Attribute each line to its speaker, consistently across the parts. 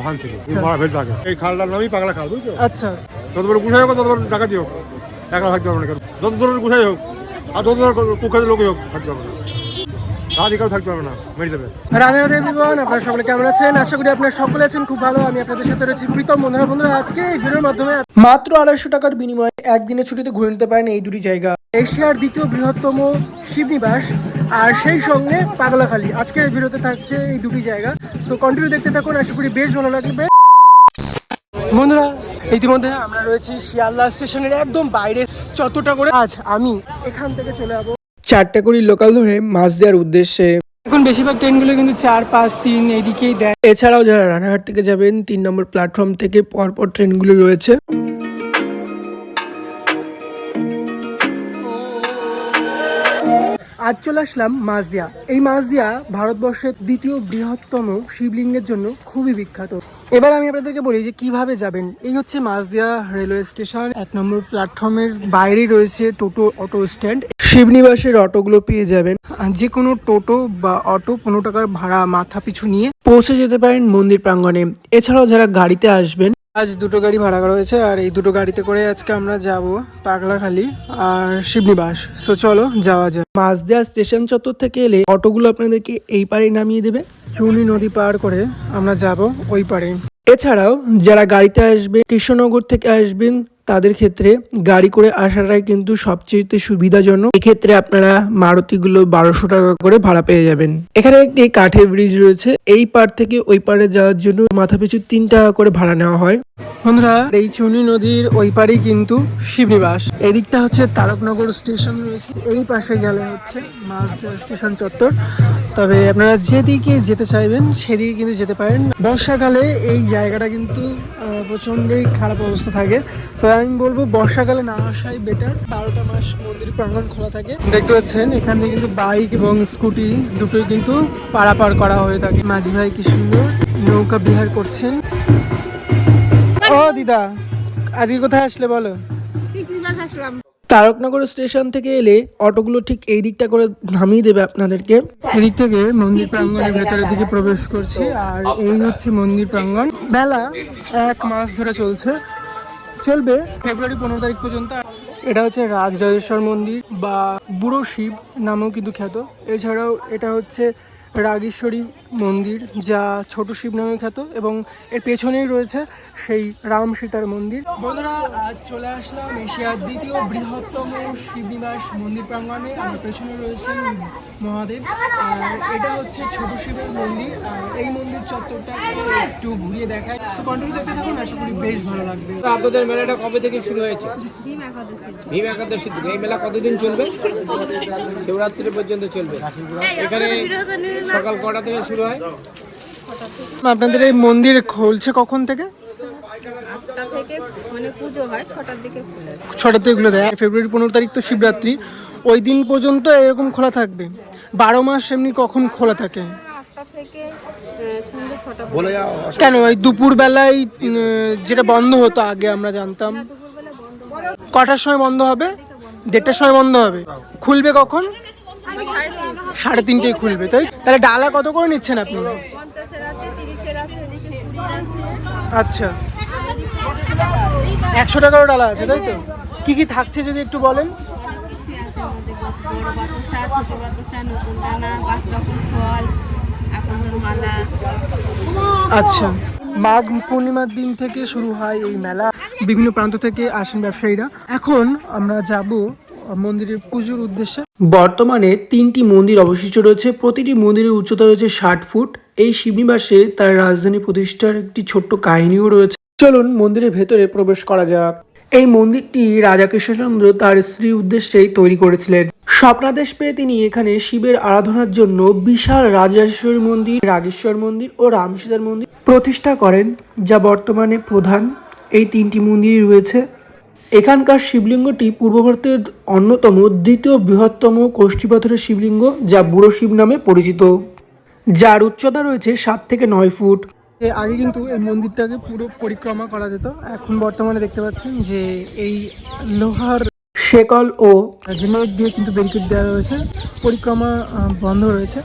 Speaker 1: ওখান থেকে মারা ফেলতে থাকে। এই খালটার নামই পাগলা খাল, বুঝছো?
Speaker 2: আচ্ছা,
Speaker 1: যত বড় গুছাই হোক তত বড় ডাকাতি হোক, একলা থাকতে হবে না কেন। যত ধরনের গুছাই হোক আর যত ধরনের কুখ্যাত লোকই হোক থাকতে হবে না, রাজি কেউ থাকতে হবে না, মেরে দেবে।
Speaker 2: রাধে রাধে এভরিওয়ান, আপনারা সকলে কেমন আছেন? আশা করি আপনারা সকলে আছেন খুব ভালো। আমি আপনাদের সাথে রয়েছি প্রীতম। বন্ধুরা আজকে এই ভিডিওর মাধ্যমে মাত্র 250 টাকার বিনিময়ে একদিনের ছুটিতে ঘুরে নিতে পারেন এই দুটি জায়গা, এশিয়ার দ্বিতীয় বৃহত্তম শিবনিবাস আর সেই সঙ্গে পাগলাখালী। আজকে এই ভিডিওতে থাকছে এই দুটি জায়গা, সো কন্টিনিউ দেখতে থাকুন, আশা করি বেশ ভালো লাগবে। বন্ধুরা ইতিমধ্যে আমরা রয়েছি শিয়ালদা স্টেশনের একদম বাইরে চত্বরটা করে। আজ আমি এখান থেকে চলে যাবো 4টে করে লোকাল ধরে মাছ দেওয়ার উদ্দেশ্যে। এখন বেশিরভাগ ট্রেনগুলো কিন্তু 4, 5, 3 এইদিকেই দেয়। এছাড়াও যারা রানাঘাট থেকে যাবেন 3 নম্বর প্ল্যাটফর্ম থেকে পরপর ট্রেনগুলো রয়েছে। আজ চলে আসলাম মাছদিয়া। এই মাছদিয়া ভারতবর্ষের দ্বিতীয় বৃহত্তম শিবলিঙ্গের জন্য খুবই বিখ্যাত। এবার আমি আপনাদেরকে বলি যে কিভাবে যাবেন। এই হচ্ছে মাছদিয়া রেলওয়ে স্টেশন, 1 নম্বর প্ল্যাটফর্মের বাইরেই রয়েছে টোটো অটো স্ট্যান্ড। শিবনিবাসের অটোগুলো পেয়ে যাবেন, যে কোনো টোটো বা অটো 15 টাকার ভাড়া মাথা পিছু নিয়ে পৌঁছে যেতে পারেন মন্দির প্রাঙ্গণে। এছাড়াও যারা গাড়িতে আসবেন, আজ 2টো গাড়ি ভাড়া করা হয়েছে আর এই 2টো গাড়িতে করে আজকে আমরা যাব পাগলাখালী আর শিবনিবাস। সো চলো যাওয়া যায়। মাছদিয়া স্টেশন চত্বর থেকে এলে অটোগুলো আপনাদেরকে এই পারে নামিয়ে দেবে। চুনি নদী পার করে আমরা যাব ওই পারে। এছাড়াও যারা গাড়িতে আসবে, কৃষ্ণনগর থেকে আসবেন, তাদের ক্ষেত্রে গাড়ি করে আসাটাই কিন্তু সবচেয়ে সুবিধাজনক। এক্ষেত্রে আপনারা মারুতিগুলো 1200 টাকা করে ভাড়া পেয়ে যাবেন। এখানে একটি কাঠের ব্রিজ রয়েছে, এই পার থেকে ওই পারে যাওয়ার জন্য মাথাপিছু 3 টাকা করে ভাড়া নেওয়া হয়। বন্ধুরা এই চুনি নদীর ওই পারেই কিন্তু শিবনিবাস। এদিকটা হচ্ছে তারকনগর স্টেশন রয়েছে, এই পাশে গেলে হচ্ছে মাছদিয়া স্টেশন চত্বর। তবে আপনারা যেদিকে যেতে চাইবেন সেদিকে কিন্তু যেতে পারেন। বর্ষাকালে এই জায়গাটা কিন্তু প্রচণ্ডই খারাপ অবস্থা থাকে, তো আমি বলবো বর্ষাকালে না আসাই বেটার। 12টা মাস মন্দির প্রাঙ্গণ খোলা থাকে। দেখতে পাচ্ছেন এখান থেকে কিন্তু বাইক এবং স্কুটি দুটোই কিন্তু পারাপার করা হয়ে থাকে। মাঝি ভাই কি সুন্দর নৌকা বিহার করছেন। ও দিদা, আজকে কোথায় আসলে বলো? তারকনগর স্টেশন থেকে এলে অটোগুলো ঠিক এই দিকটা করে নামিয়ে দেবে আপনাদেরকে। এদিক থেকে মন্দির প্রাঙ্গণের ভেতরের দিকে প্রবেশ করছি আর এই হচ্ছে মন্দির প্রাঙ্গণ। বেলা 1 মাস ধরে চলবে ফেব্রুয়ারি 15 তারিখ পর্যন্ত। এটা হচ্ছে রাজরাজেশ্বর মন্দির বা বুড়ো শিব নামেও কিন্তু খ্যাত। এছাড়াও এটা হচ্ছে রাগেশ্বরী মন্দির, যা ছোট শিব নামে খ্যাত, এবং এর পেছনেই রয়েছে সেই রাম সীতার মন্দির। বন্ধুরা আজ চলে আসলাম এশিয়ার দ্বিতীয় বৃহত্তম শিবনিবাস মন্দির প্রাঙ্গণে। আমার পেছনে রয়েছে মহাদেব আর এটা হচ্ছে ছোট শিবের মন্দির। আর এই মন্দির চত্বরটাকে একটু ঘুরিয়ে দেখায়, সো কন্টিনিউ দেখতে থাকুন, আশা করি বেশ ভালো লাগবে।
Speaker 3: আপনাদের মেলাটা কবে থেকে শুরু হয়েছে? ভীম একাদশী থেকে। এই মেলা কতদিন চলবে? শিবরাত্রি পর্যন্ত চলবে। এখানে সকাল কটা থেকে শুরু হয়?
Speaker 2: আপনাদের এই মন্দির খুলছে কখন থেকে?
Speaker 4: 8টা থেকে, মানে পুজো হয় 6টার দিকে খুলে।
Speaker 2: 6টার থেকে খুলে দেয়। ফেব্রুয়ারি 15 তারিখ তো শিবরাত্রি, ওই দিন পর্যন্ত এরকম খোলা থাকবে। 12 মাস এমনি কখন খোলা থাকে?
Speaker 4: 8টা থেকে সন্ধ্যে 6টা।
Speaker 2: কেন ওই দুপুর বেলায় যেটা বন্ধ হতো আগে আমরা জানতাম?
Speaker 4: দুপুরবেলা বন্ধ হয়।
Speaker 2: কটার সময় বন্ধ হবে? 1:30টার সময় বন্ধ হবে। খুলবে কখন? 3:30টায় খুলবে। তাহলে ডালা কত করে নিচ্ছেন আপনি?
Speaker 4: 50-এর আছে, 30-এর আছে, এদিকে 20-এর আছে।
Speaker 2: আচ্ছা, 100 টাকারও ডালা আছে, তাই তো? কি কি থাকছে যদি একটু বলেন।
Speaker 4: অনেক কিছুই আছে এর মধ্যে, বড় বাতাসা, ছোট বাতাসা, নতুন দানা, 5 রকম ফল, আকন্দের মালা।
Speaker 2: আচ্ছা, মাঘ পূর্ণিমার দিন থেকে শুরু হয় এই মেলা। বিভিন্ন প্রান্ত থেকে আসেন ব্যবসায়ীরা। এখন আমরা যাব মন্দিরের পুজোর উদ্দেশ্যে। বর্তমানে 3টি মন্দির অবশিষ্ট রয়েছে, প্রতিটি মন্দিরের উচ্চতা রয়েছে 60 ফুট। এই শিবনিবাসে তার রাজধানী প্রতিষ্ঠার একটি ছোট্ট কাহিনীও রয়েছে। চলুন মন্দিরের ভেতরে প্রবেশ করা যাক। এই মন্দিরটি রাজা কৃষ্ণচন্দ্র তার স্ত্রীর উদ্দেশ্যেই তৈরি করেছিলেন। স্বপ্নাদেশ পেয়ে তিনি এখানে শিবের আরাধনার জন্য বিশাল রাজরাজেশ্বরী মন্দির, রাগেশ্বর মন্দির ও রামসীতার মন্দির প্রতিষ্ঠা করেন, যা বর্তমানে প্রধান এই 3টি মন্দিরই রয়েছে। এখানকার শিবলিঙ্গটি পূর্ব ভারতের অন্যতম দ্বিতীয় বৃহত্তম কোষ্ঠী পাথরের শিবলিঙ্গ, যা বুড়ো শিব নামে পরিচিত, যার উচ্চতা রয়েছে 7 থেকে 9 ফুট। আগে কিন্তু এই মন্দিরটাকে পুরো পরিক্রমা করা যেত, এখন বর্তমানে দেখতে পাচ্ছেন যে এই লোহার শেকল ও নেট দিয়ে কিন্তু ব্যারিকেড দেওয়া রয়েছে, পরিক্রমা বন্ধ রয়েছে।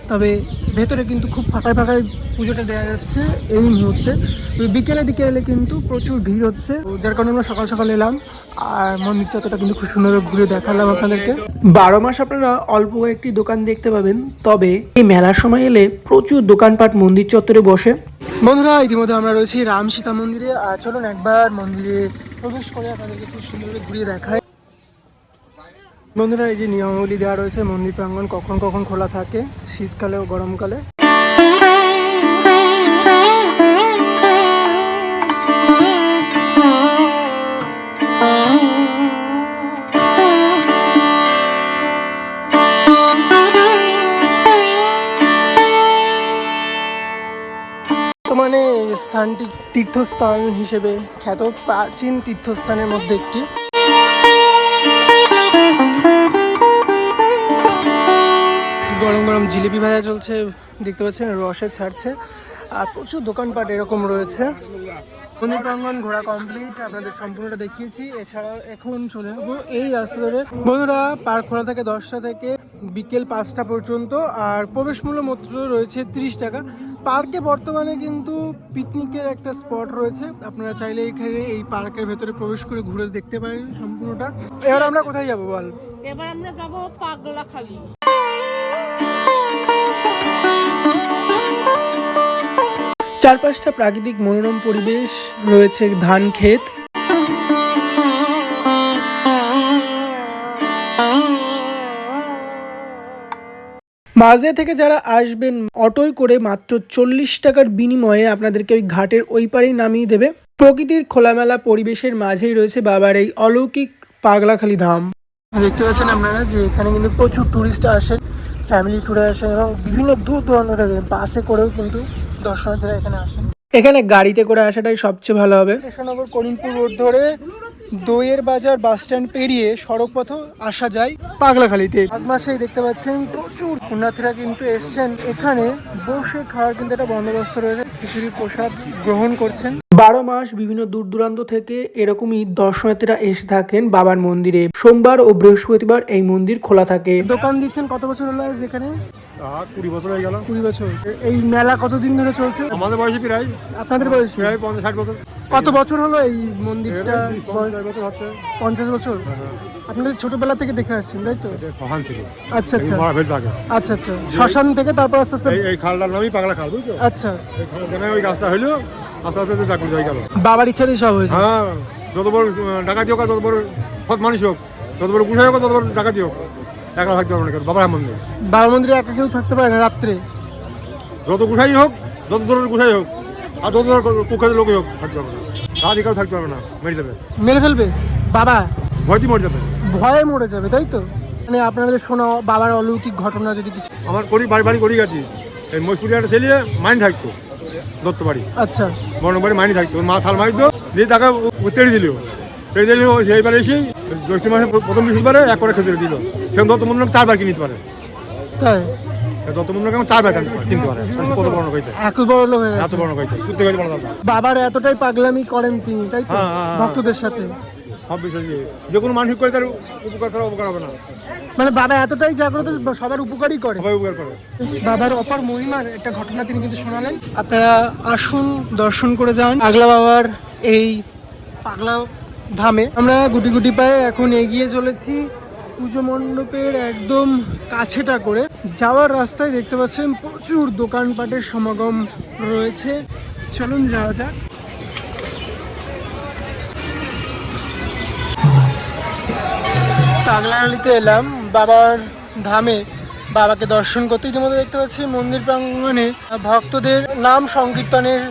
Speaker 2: তবে ভেতরে কিন্তু খুব ফাঁকায় ফাঁকায় পুজোটা দেওয়া যাচ্ছে এই মুহূর্তে। বিকেলের দিকে এলে কিন্তু প্রচুর ভিড় হচ্ছে, যার কারণে আমরা সকাল সকাল এলাম আর মন্দির চত্বরটা কিন্তু খুব সুন্দর ঘুরে দেখালাম আপনাদেরকে। 12 মাস আপনারা অল্প একটি দোকান দেখতে পাবেন, তবে এই মেলার সময় এলে প্রচুর দোকানপাট মন্দির চত্বরে বসে। বন্ধুরা, ইতিমধ্যে আমরা রয়েছি রাম সীতা মন্দিরে, আর চলুন একবার মন্দিরে প্রবেশ করে আপনাদেরকে খুব সুন্দর ঘুরিয়ে দেখায়। বন্ধুরা, এই যে নিয়মাবলী দেওয়া রয়েছে মন্দির প্রাঙ্গণ কখন কখন খোলা থাকে, শীতকালে ও গরমকালে। বর্তমানে স্থানটি তীর্থস্থান হিসেবে খ্যাত, প্রাচীন তীর্থস্থানের মধ্যে একটি। গরম গরম জিলিপি ভাজা চলছে, দেখতে পাচ্ছেন রসে ছাড়ছে, আর প্রচুর দোকানপাট এরকম রয়েছে। মন্দির প্রাঙ্গণ ঘোরা কমপ্লিট, আপনাদের সম্পূর্ণটা দেখিয়েছি। এছাড়াও এখন চলে যাবো এই রাস্তা ধরে। বন্ধুরা, পার্ক খোলা থাকে 10টা থেকে বিকেল 5টা পর্যন্ত, আর প্রবেশ মূল্য মাত্র রয়েছে 30 টাকা। পার্কে বর্তমানে কিন্তু পিকনিকের একটা স্পট রয়েছে, আপনারা চাইলে এখানে এই পার্কের ভেতরে প্রবেশ করে ঘুরে দেখতে পারেন সম্পূর্ণটা। এবার আমরা কোথায় যাবো বল?
Speaker 5: এবার আমরা যাব পাগলাখালি।
Speaker 2: চারপাশটা প্রাকৃতিক মনোরম পরিবেশ রয়েছে, ধান ক্ষেত। মাঝে থেকে যারা আসবেন অটোয় করে মাত্র 40 টাকার বিনিময়ে আপনাদেরকে ওই ঘাটের ওই পারেই নামিয়ে দেবে। প্রকৃতির খোলামেলা পরিবেশের মাঝেই রয়েছে বাবার এই অলৌকিক পাগলাখালি ধাম। দেখতে পাচ্ছেন আপনারা যে এখানে কিন্তু প্রচুর টুরিস্ট আসেন, ফ্যামিলি ট্যুরে আসেন এবং বিভিন্ন দূর দূরান্ত থেকে বাসে করেও কিন্তু দর্শনার্থীরা এখানে আসেন। এখানে গাড়িতে করে আসাটাই সবচেয়ে ভালো হবে। কৃষ্ণনগর করিমপুর রোড ধরে দইয়ের বাজার বাস স্ট্যান্ড পেরিয়ে সড়ক পথে আসা যায় পাগলাখালিতে। মাঘ মাসেই দেখতে পাচ্ছেন প্রচুর পুণ্যার্থীরা কিন্তু এসছেন, এখানে বসে খাওয়ার কিন্তু একটা বন্দোবস্ত রয়েছে, খিচুড়ি প্রসাদ গ্রহণ করছেন। 12 মাস বিভিন্ন দূর দূরান্ত থেকে এরকমই দর্শনার্থীরা এসে থাকেন বাবার মন্দিরে। সোমবার ও বৃহস্পতিবার এই মন্দির খোলা থাকে। দোকান দিচ্ছেন কত বছর হলো যেখানে?
Speaker 1: 20 বছর হয়ে গেল।
Speaker 2: 20 বছর। এই মেলা কতদিন ধরে চলছে?
Speaker 1: আমাদের বয়সে প্রায়।
Speaker 2: আপনাদের বয়স
Speaker 1: প্রায় 50-60 বছর।
Speaker 2: কত বছর হলো এই মন্দিরটা? 50 বছর। আপনাদের ছোটবেলা থেকে দেখে আসছেন তাই তো?
Speaker 1: শ্মশান থেকে।
Speaker 2: আচ্ছা আচ্ছা আচ্ছা আচ্ছা, শ্মশান থেকে তারপর আস্তে আস্তে
Speaker 1: এই খালটার নামই পাগলা খাল, বুঝছো?
Speaker 2: আচ্ছা,
Speaker 1: এই খালটা ওই রাস্তা হইলো, আস্তে আস্তে চাকরি হয়ে গেল।
Speaker 2: বাবার ইচ্ছাতেই সব হয়েছে।
Speaker 1: হ্যাঁ, যত বড় ডাকাতি হোক, যত বড় সৎ মানুষ হোক, যত বড় গুছাই হোক, তত বড় ডাকাতি হোক, একলা থাকতে পারবে না বাবার মন্দিরে।
Speaker 2: বাবার মন্দিরে একা কেউ থাকতে পারে না রাত্রে?
Speaker 1: যত গুছাই হোক, যত দূরের গুছাই হোক, আর যত কুখ্যাত লোকই হোক, থাকতে পারবে না। রাতে কেউ থাকতে পারবে না, মেরে দেবে।
Speaker 2: মেরে ফেলবে বাবা?
Speaker 1: ভয়টি মরে যাবে।
Speaker 2: ভয়ে মরে যাবে তাই তো? মানে আপনাদের শোনা বাবার অলৌকিক ঘটনা যদি কিছু?
Speaker 1: আমার বাড়ি করি গেছি, এই মজপুরি একটা ছেলে মাইন থাকতো দত্ত বাড়ি।
Speaker 2: আচ্ছা,
Speaker 1: বড় বাড়ি মাইনি থাকতো, ওর মা থাল মারিত দিয়ে তাকে তেড়ে দিল। তেড়ে দিলে সেইবারে এসেই জ্যৈষ্ঠ মাসে প্রথম বৃহস্পতিবারে 1 করে খেতে দিল। সে দত্ত মন্দির 4 বার কিনতে পারে।
Speaker 2: তাই?
Speaker 1: দত্ত মন্দির 4 বার কিনতে পারে। কত বড় হয়েছে,
Speaker 2: এত বড় লোক হয়ে
Speaker 1: এত বড় হয়েছে, সত্যি কথা বলা দরকার।
Speaker 2: বাবার এতটাই পাগলামি করেন তিনি তাই তো ভক্তদের সাথে?
Speaker 1: সব বিষয় যে কোনো মানুষ করে তার উপকার ছাড়া উপকার হবে না।
Speaker 2: মানে বাবা এতটাই জাগ্রত, সবার উপকারই করে,
Speaker 1: সবাই উপকার করে।
Speaker 2: বাবার অপার মহিমার একটা ঘটনা তিনি কিন্তু শোনালেন। আপনারা আসুন, দর্শন করে যান পাগলা বাবার এই পাগলা ধামে। আমরা গুটি গুটি পায়ে এখন এগিয়ে চলেছি পুজো মণ্ডপের একদম কাছেটা করে। যাওয়ার রাস্তায় দেখতে পাচ্ছেন প্রচুর দোকানপাটের সমাগম রয়েছে, চলুন যাওয়া যাক। পাগলাখালিতে এলাম বাবার ধামে, বাবাকে দর্শন করতে। ইতিমধ্যে দেখতে পাচ্ছি মন্দির প্রাঙ্গণে ভক্তদের নাম সংকীর্তনের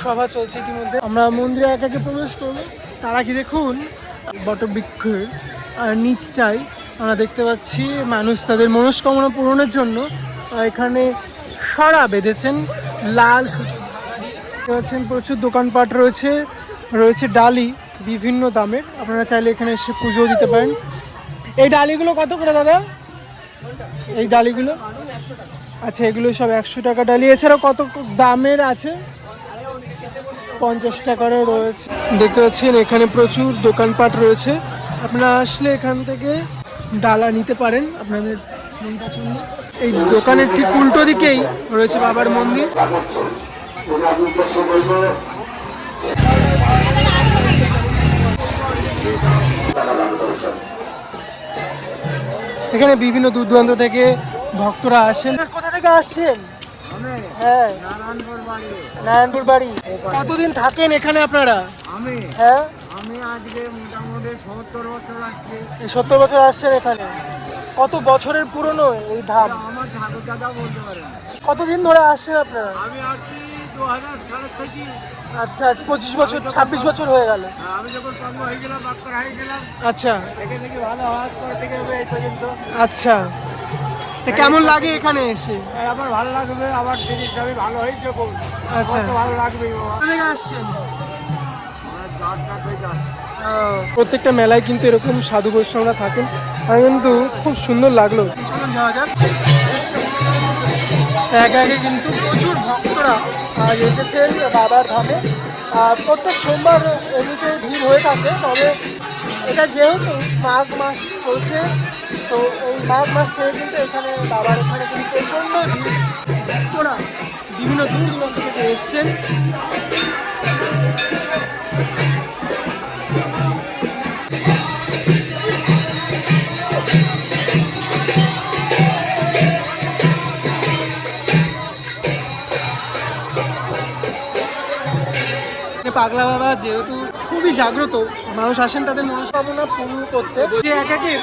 Speaker 2: সভা চলছে। ইতিমধ্যে আমরা মন্দিরে এক একে প্রবেশ করবো, তার আগে দেখুন বটবৃক্ষের নিচটাই আমরা দেখতে পাচ্ছি মানুষ তাদের মনস্কামনা পূরণের জন্য এখানে সরা বেঁধেছেন লাল সুতো। দেখতে পাচ্ছেন প্রচুর দোকানপাট রয়েছে, রয়েছে ডালি বিভিন্ন দামের, আপনারা চাইলে এখানে এসে পুজো দিতে পারেন। এই ডালিগুলো কত করে দাদা? এই ডালিগুলো আচ্ছা, এগুলো সব 100 টাকা ডালি। এছাড়াও কত দামের আছে? 50 টাকারও রয়েছে। দেখতে পাচ্ছেন এখানে প্রচুর দোকানপাট রয়েছে, আপনারা আসলে এখান থেকে ডালা নিতে পারেন আপনাদের এই দোকানের ঠিক উল্টো দিকেই রয়েছে বাবার মন্দির। এখানে বিভিন্ন দূর দূরান্ত থেকে ভক্তরা আসেন। কোথা থেকে আসছেন? হ্যাঁ, নারায়ণপুর বাড়ি। কতদিন থাকেন এখানে আপনারা? হ্যাঁ,
Speaker 6: আমি আজকে মোটামুটি 70 বছর আসছি।
Speaker 2: 70 বছর আসছেন এখানে। কত বছরের পুরনো এই ধাম?
Speaker 6: আমার ঠাকুর দাদা বলতে পারেন।
Speaker 2: কতদিন ধরে আসছেন আপনারা?
Speaker 6: আমি আসছি 2000 সালের থেকে।
Speaker 2: আচ্ছা, 25 বছর 26 বছর হয়ে গেল।
Speaker 6: আমি যখন জন্ম হয়ে গেলাম, ডাক্তার হারিয়ে গেলাম,
Speaker 2: আচ্ছা
Speaker 6: দেখে দেখে ভালো হওয়ার পর থেকে এই পর্যন্ত।
Speaker 2: আচ্ছা, তো কেমন লাগে এখানে এসে?
Speaker 6: আমার ভালো লাগবে, আমার জিনিসটা আমি ভালো হয়েছে খুব।
Speaker 2: আচ্ছা,
Speaker 6: তো ভালো লাগবে বাবা।
Speaker 2: কোথা থেকে আসছেন?
Speaker 6: আমার জাতটা থেকে আসছে।
Speaker 2: প্রত্যেকটা মেলায় কিন্তু এরকম সাধু বৈষ্ণবরা থাকেন, আর কিন্তু খুব সুন্দর লাগলো। চলুন যাওয়া যাক। একে একে কিন্তু প্রচুর ভক্তরা আজ এসেছেন বাবার ধামে। প্রত্যেক সোমবার এমনিতে ভিড় হয়ে থাকে, তবে এটা যেহেতু মাঘ মাস চলছে, তো এই মাঘ মাস থেকে কিন্তু এখানে বাবার এখানে কিন্তু প্রচণ্ড ভিড়। ভক্তরা বিভিন্ন দূর দূরান্ত থেকে এসছেন। পাগলা বাবা যেহেতু খুবই জাগ্রত, মানুষ আসেন তাদের মনস্কামনা পূর্ণ করতে। যে এক একে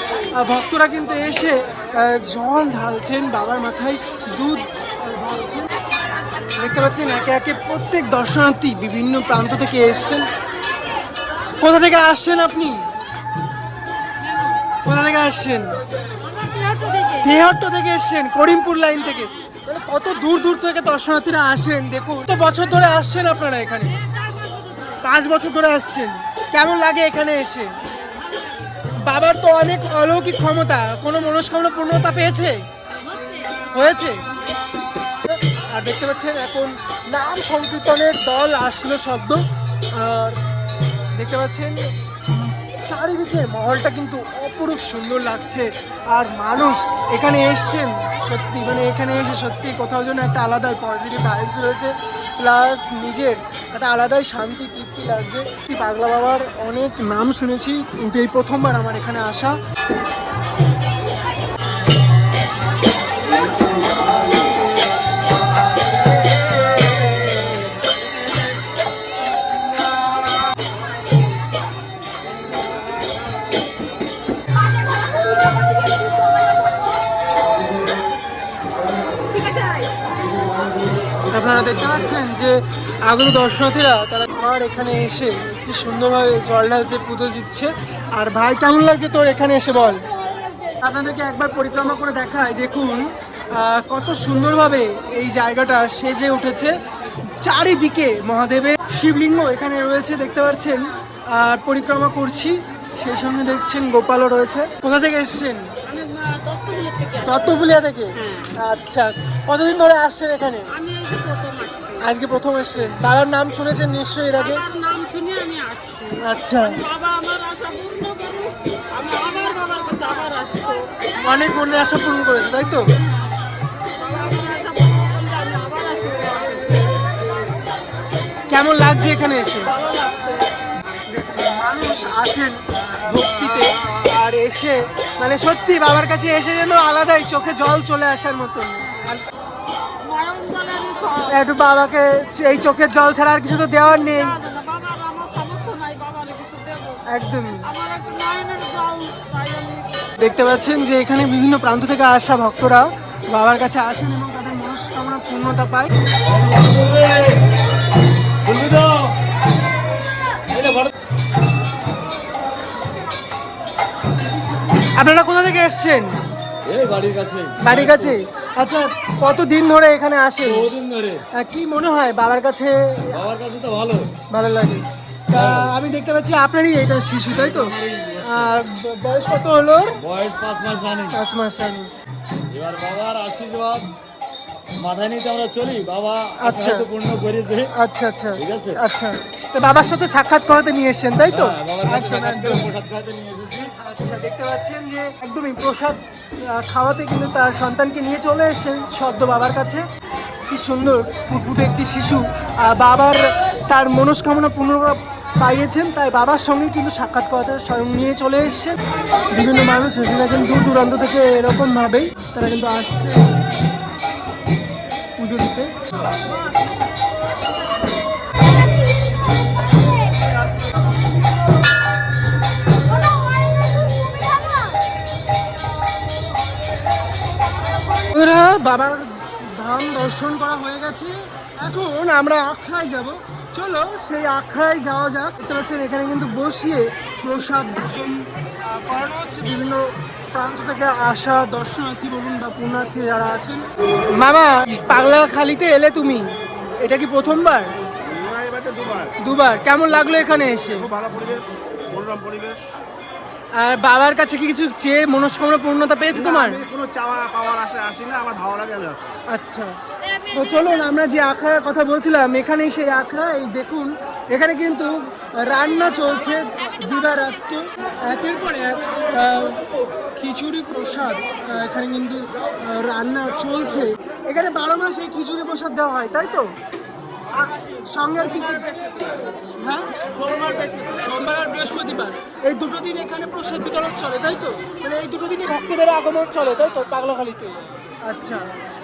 Speaker 2: ভক্তরা কিন্তু এসে জল ঢালছেন, বাবার মাথায় দুধ ঢালছেন। দেখতে পাচ্ছেন একে একে প্রত্যেক দর্শনার্থী বিভিন্ন প্রান্ত থেকে এসছেন। কোথা থেকে আসছেন আপনি? কোথা থেকে আসছেন? তেহট্ট থেকে এসছেন, করিমপুর লাইন থেকে। মানে কত দূর দূর থেকে দর্শনার্থীরা আসেন। দেখুন, কত বছর ধরে আসছেন আপনারা এখানে? 5 বছর ধরে আসছেন। কেমন লাগে এখানে এসে? বাবার তো অনেক অলৌকিক ক্ষমতা, কোনো মনস্কামনা পূর্ণতা পেয়েছে? হয়েছে? আর দেখতে পাচ্ছেন এখন নাম সংকীর্তনের দল আসলো শব্দ। আর দেখতে পাচ্ছেন চারিদিকে মহলটা কিন্তু অপরূপ সুন্দর লাগছে। আর মানুষ এখানে এসছেন সত্যি, মানে এখানে এসে সত্যি কোথাও যেন একটা আলাদা পজিটিভ ভাইবস রয়েছে, প্লাস নিজের একটা আলাদাই শান্তি তৃপ্তি লাগছে। পাগলা বাবার অনেক নাম শুনেছি, কিন্তু এই প্রথমবার আমার এখানে আসা। আপনারা দেখতে পাচ্ছেন যে আগত দর্শনার্থীরা তারা আমার এখানে এসে কি সুন্দরভাবে জল ঢালছে, পুজো দিচ্ছে। আর ভাই, কেমন লাগছে তোর এখানে এসে বল? আপনাদেরকে একবার পরিক্রমা করে দেখায়। দেখুন কত সুন্দরভাবে এই জায়গাটা সেজে উঠেছে। চারিদিকে মহাদেবের শিবলিঙ্গ এখানে রয়েছে, দেখতে পাচ্ছেন। আর পরিক্রমা করছি, সেই সঙ্গে দেখছেন গোপালও রয়েছে। কোথা থেকে এসছেন? তত্ত্বপুলিয়া থেকে। আচ্ছা, কতদিন ধরে আসছেন এখানে? আজকে প্রথম এসছেন। বাবার নাম শুনেছেন নিশ্চয়ই এর আগে? আচ্ছা, অনেক মনে আশা পূরণ করেছে, তাই তো? কেমন লাগছে এখানে এসে? মানুষ আসেন ভক্তিতে, আর এসে মানে সত্যি বাবার কাছে এসে যেন আলাদাই চোখে জল চলে আসার মতন। একটু বাবাকে এই চোখের জল ছাড়া আর কিছু তো দেওয়ার নেই। একদমই। দেখতে পাচ্ছেন যে এখানে বিভিন্ন প্রান্ত থেকে আসা ভক্তরা বাবার কাছে আসেন এবং তাদের মনস্কামনা পূর্ণতা পায়। আপনারা কোথা থেকে এসছেন? বাড়ির কাছে। আচ্ছা, কতদিন ধরে এখানে আসেন? কি মনে হয় বাবার কাছে?
Speaker 6: তো ভালো
Speaker 2: ভালো লাগে। আমি দেখতে পাচ্ছি আপনারই এটা শিশু, তাই তো? বয়স কত হলো?
Speaker 6: বয়স 5 মাস রানিং।
Speaker 2: 5 মাস রানিং।
Speaker 6: এবার বাবার আশীর্বাদ মাথায় নিতে আমরা চলি। বাবা
Speaker 2: আচ্ছা
Speaker 6: পূর্ণ করেছে।
Speaker 2: আচ্ছা আচ্ছা
Speaker 6: ঠিক আছে।
Speaker 2: আচ্ছা, তো বাবার সাথে সাক্ষাৎ করাতে নিয়ে এসেছেন, তাই তো?
Speaker 6: বাবার সাথে সাক্ষাৎ করে প্রসাদ খাওয়াতে নিয়ে এসেছি।
Speaker 2: আচ্ছা, দেখতে পাচ্ছেন যে একদমই প্রসাদ খাওয়াতে কিন্তু তার সন্তানকে নিয়ে চলে এসেছেন সদ্য বাবার কাছে। কি সুন্দর ফুটফুটে একটি শিশু বাবার তার মনস্কামনা পূর্ণ পাইয়েছেন, তাই বাবার সঙ্গে কিন্তু সাক্ষাৎ করাতে স্বয়ং নিয়ে চলে এসেছেন। বিভিন্ন মানুষ এসে দেখেন দূর দূরান্ত থেকে এরকমভাবেই তারা কিন্তু আসছে পুজো দিতে। বাবার ধাম দর্শন করা হয়ে গেছে, এখন আমরা আখড়ায় যাব। চলো সেই আখড়ায় যাওয়া যাক। দেখতে পাচ্ছেন এখানে কিন্তু বসিয়ে প্রসাদ ভোজন করানো হচ্ছে। বিভিন্ন প্রান্ত থেকে আসা দর্শনার্থী বলুন বা পুণ্যার্থী যারা আছেন। মামা, পাগলাখালিতে এলে তুমি, এটা কি প্রথমবার? দুবার। কেমন লাগলো এখানে এসে?
Speaker 1: ভালো পরিবেশ, মনোরম পরিবেশ।
Speaker 2: আর বাবার কাছে কি কিছু চেয়ে মনস্কামনা পূর্ণতা পেয়েছে তোমার?
Speaker 1: কোনো চাওয়া পাওয়ার আশা আসি না, আমার ভালো লাগে আমি আসি।
Speaker 2: আচ্ছা, তো চলুন আমরা যে আখড়ার কথা বলছিলাম এখানেই সেই আখড়া। এই দেখুন এখানে কিন্তু রান্না চলছে দিবারাত্র, একের পর এক খিচুড়ি প্রসাদ এখানে কিন্তু রান্না চলছে। এখানে 12 মাস এই খিচুড়ি প্রসাদ দেওয়া হয়, তাই তো? সঙ্গে আর কি কি? হ্যাঁ, সোমবার আর বৃহস্পতিবার এই দুটো দিন এখানে প্রসাদ বিতরণ চলে, তাই তো? মানে এই দুটো দিনই ভক্তদের আগমন চলে, তাই তো, পাগলাখালিতে? আচ্ছা,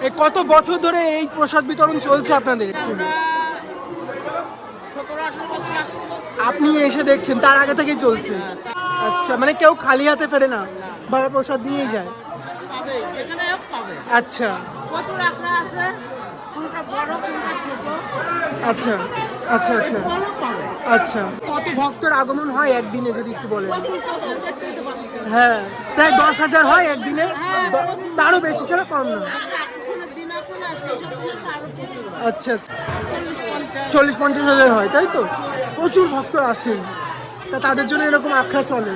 Speaker 2: এই কত বছর ধরে এই প্রসাদ বিতরণ চলছে আপনাদের? আপনি এসে দেখছেন, তার আগে থেকেই চলছে? আচ্ছা, মানে কেউ খালি হাতে ফেরে না, বাবা প্রসাদ নিয়ে যায়? আচ্ছা আচ্ছা আচ্ছা আচ্ছা আচ্ছা, কত ভক্তের আগমন হয় একদিনে যদি একটু বলেন? হ্যাঁ, প্রায় 10,000 হয় একদিনে, তারও বেশি ছাড়া কম না। আচ্ছা আচ্ছা, 40-50,000 হয়, তাই তো? প্রচুর ভক্ত আসেন, তা তাদের জন্য এরকম আখড়া চলে।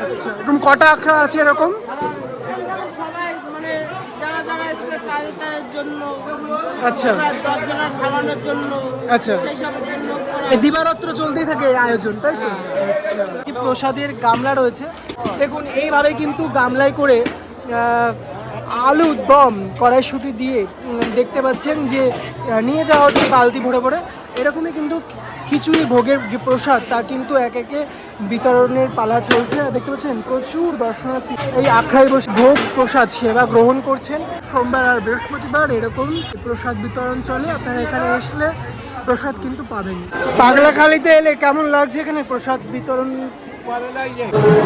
Speaker 2: আচ্ছা, এরকম কটা আখড়া আছে এরকম? আচ্ছা আচ্ছা, দিবারাত্র চলতেই থাকে আয়োজন, তাই তো? আচ্ছা, প্রসাদের গামলা রয়েছে, দেখুন এইভাবে কিন্তু গামলায় করে আলু দম কড়াইশুঁটি দিয়ে দেখতে পাচ্ছেন যে নিয়ে যাওয়া হচ্ছে বালতি ভরে ভরে। এরকমই কিন্তু খিচুড়ি ভোগের যে প্রসাদ তা কিন্তু এক একে বিতরণের পালা চলছে। দেখতে পাচ্ছেন প্রচুর দর্শনার্থী এই আখড়ায় বসে ভোগ প্রসাদ সেবা গ্রহণ করছেন। সোমবার আর বৃহস্পতিবার এরকম প্রসাদ বিতরণ চলে, আপনারা এখানে আসলে প্রসাদ কিন্তু পাবেন। পাগলাখালিতে এলে কেমন লাগছে এখানে প্রসাদ বিতরণ?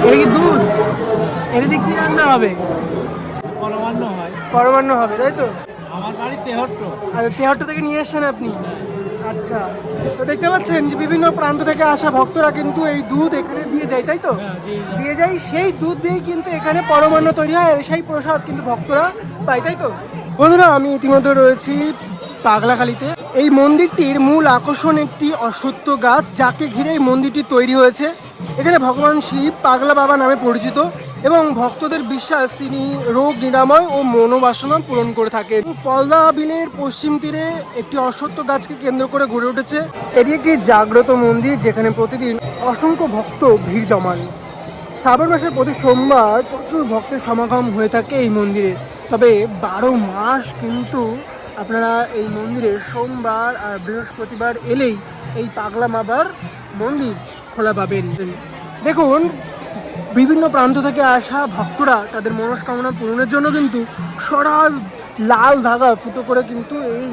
Speaker 2: এটা কি দুধ? এর দিকে কি রান্না হবে? পরমান্ন হবে, তাই তো?
Speaker 6: আমার বাড়ি তেহট্ট।
Speaker 2: আচ্ছা, তেহট্ট থেকে নিয়ে এসছেন আপনি? আচ্ছা, তো দেখতে পাচ্ছেন যে বিভিন্ন প্রান্ত থেকে আসা ভক্তরা কিন্তু এই দুধ এখানে দিয়ে যায়, তাই তো? দিয়ে যায়, সেই দুধ দিয়েই কিন্তু এখানে পরমান্ন তৈরি হয়, আর সেই প্রসাদ কিন্তু ভক্তরা পায়, তাই তো? বন্ধুরা, আমি ইতিমধ্যে রয়েছি পাগলাখালিতে। এই মন্দিরটির মূল আকর্ষণ একটি অশ্বত্থ গাছ, যাকে ঘিরে এই মন্দিরটি তৈরি হয়েছে। এখানে ভগবান শিব পাগলা বাবা নামে পরিচিত এবং ভক্তদের বিশ্বাস তিনি রোগ নিরাময় ও মনোবাসনা পূরণ করে থাকেন। পলদা বিলের পশ্চিম তীরে একটি অশ্বত্থ গাছকে কেন্দ্র করে গড়ে উঠেছে এটি একটি জাগ্রত মন্দির, যেখানে প্রতিদিন অসংখ্য ভক্ত ভিড় জমান। শ্রাবণ মাসের প্রতি সোমবার প্রচুর ভক্তের সমাগম হয়ে থাকে এই মন্দিরে। তবে 12 মাস কিন্তু আপনারা এই মন্দিরে সোমবার আর বৃহস্পতিবার এলেই এই পাগলা বাবার মন্দির খোলা পাবেন। দেখুন বিভিন্ন প্রান্ত থেকে আসা ভক্তরা তাদের মনস্কামনা পূরণের জন্য কিন্তু সরাল লাল ধাগা ফুটো করে কিন্তু এই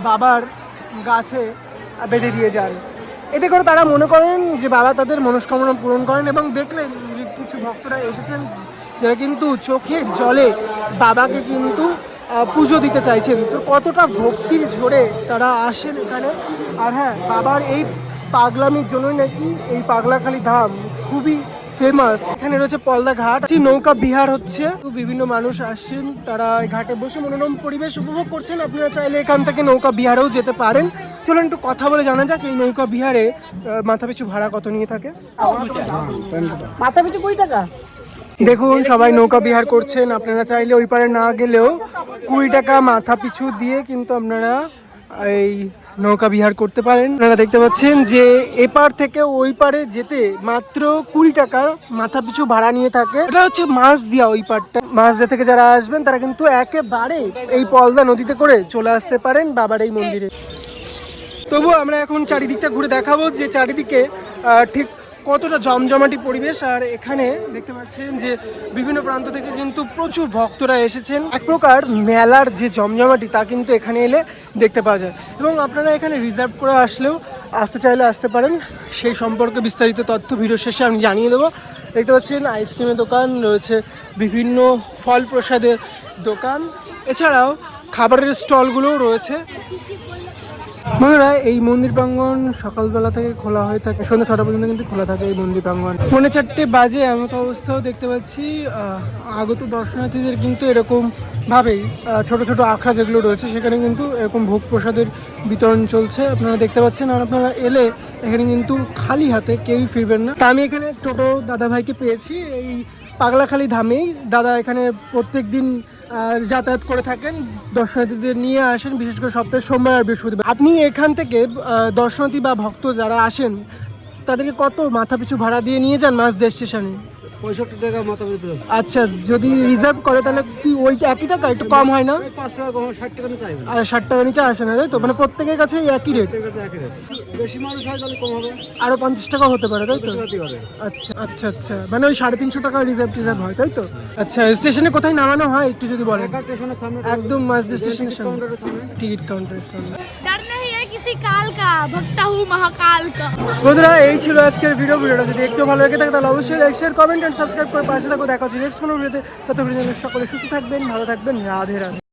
Speaker 2: বাবার গাছে বেঁধে দিয়ে যান। এতে করে তারা মনে করেন যে বাবা তাদের মনস্কামনা পূরণ করেন। এবং দেখলেন যে কিছু ভক্তরা এসেছেন যারা কিন্তু চোখের জলে বাবাকে কিন্তু পুজো দিতে চাইছেন। তো কতটা ভক্তির ঝোরে তারা আসেন এখানে। আর হ্যাঁ, বাবার এই পাগলামির জন্যই নাকি এই পাগলাখালি ধাম খুবই ফেমাস। এখানে রয়েছে পলদা ঘাট, নৌকা বিহার হচ্ছে, তো বিভিন্ন মানুষ আসছেন, তারা এই ঘাটে বসে মনোরম পরিবেশ উপভোগ করছেন। আপনারা চাইলে এখান থেকে নৌকা বিহারেও যেতে পারেন। চলুন একটু কথা বলে জানা যাক এই নৌকা বিহারে মাথাপিছু ভাড়া কত নিয়ে থাকে।
Speaker 5: মাথাপিছু 20 টাকা।
Speaker 2: দেখুন সবাই নৌকা বিহার করছেন, আপনারা চাইলে ওই পারে না গেলেও 20 টাকা মাথা পিছু দিয়ে কিন্তু আপনারা এই নৌকা বিহার করতে পারেন। আপনারা দেখতে পাচ্ছেন যে এপার থেকে ওই পারে যেতে মাত্র 20 টাকা মাথা পিছু ভাড়া নিয়ে থাকে। এটা হচ্ছে মাছদিয়া ওই পারটা। মাছদিয়া থেকে যারা আসবেন তারা কিন্তু একেবারে এই পলদা নদীতে করে চলে আসতে পারেন বাবার এই মন্দিরে। তবু আমরা এখন চারিদিকটা ঘুরে দেখাবো যে চারিদিকে ঠিক কতটা জমজমাটি পরিবেশ। আর এখানে দেখতে পাচ্ছেন যে বিভিন্ন প্রান্ত থেকে কিন্তু প্রচুর ভক্তরা এসেছেন। এক প্রকার মেলার যে জমজমাটি তা কিন্তু এখানে এলে দেখতে পাওয়া যায়। এবং আপনারা এখানে রিজার্ভ করে আসলেও আসতে চাইলে আসতে পারেন। সেই সম্পর্কে বিস্তারিত তথ্য ভিডিও শেষে আমি জানিয়ে দেবো। দেখতে পাচ্ছেন আইসক্রিমের দোকান রয়েছে, বিভিন্ন ফল প্রসাদের দোকান, এছাড়াও খাবারের স্টলগুলোও রয়েছে। বন্ধুরা, এই মন্দির প্রাঙ্গণ সকালবেলা থেকে খোলা হয়ে থাকে, সন্ধ্যা 6টা পর্যন্ত কিন্তু খোলা থাকে এই মন্দির প্রাঙ্গণ। 4:30 বাজে এমন অবস্থাও দেখতে পাচ্ছি। আগত দর্শনার্থীদের কিন্তু এরকম ভাবেই ছোট ছোট আখড়া যেগুলো রয়েছে সেখানে কিন্তু এরকম ভোগ প্রসাদের বিতরণ চলছে, আপনারা দেখতে পাচ্ছেন। আর আপনারা এলে এখানে কিন্তু খালি হাতে কেউই ফিরবেন না। তা আমি এখানে টোটো দাদা ভাইকে পেয়েছি এই পাগলাখালী ধামেই। দাদা এখানে প্রত্যেক দিন যাতায়াত করে থাকেন, দর্শনার্থীদের নিয়ে আসেন, বিশেষ করে সপ্তাহে সোমবার আর বৃহস্পতিবার। আপনি এখান থেকে দর্শনার্থী বা ভক্ত যারা আসেন তাদেরকে কত মাথা পিছু ভাড়া দিয়ে নিয়ে যান মাঝদিয়া স্টেশনে?
Speaker 6: 65 টাকা মাথা পিছু।
Speaker 2: আচ্ছা, যদি রিজার্ভ করে তাহলে কি ওই একই টাকা, একটু কম হয় না?
Speaker 6: 5 টাকা কম, 60 টাকা নিচে চাইবে।
Speaker 2: আর 60 টাকা নিচে আসে না, তাই তো? মানে প্রত্যেকের কাছে একই রেট।
Speaker 6: বেশি মানুষ হয় তাহলে কম হবে,
Speaker 2: আরো 50 টাকা হতে পারে, তাই তো?
Speaker 6: হতে পারে।
Speaker 2: আচ্ছা আচ্ছা আচ্ছা, মানে ওই 350 টাকা রিজার্ভ হয়, তাই তো? আচ্ছা, স্টেশনে কোথায় নামানো হয় একটু যদি বলেন?
Speaker 6: স্টেশনের সামনে,
Speaker 2: একদম মাঝদিয়া স্টেশনের সামনে,
Speaker 6: কাউন্টারের সামনে।
Speaker 2: টিকিট কাউন্টারের সামনে।
Speaker 4: डर नहीं है किसी काल का, भक्ता हूँ महाकाल का।
Speaker 2: বন্ধুরা, এই ছিল আজকের ভিডিওটা যদি একটু ভালো লেগে থাকে তাহলে অবশ্যই like, share, comment and subscribe করে পাশে থাকো। দেখা হচ্ছে নেক্সট কোনো ভিডিওতে। ততক্ষণ সকলে সুস্থ থাকবেন, ভালো থাকবেন। রাধে রাধে।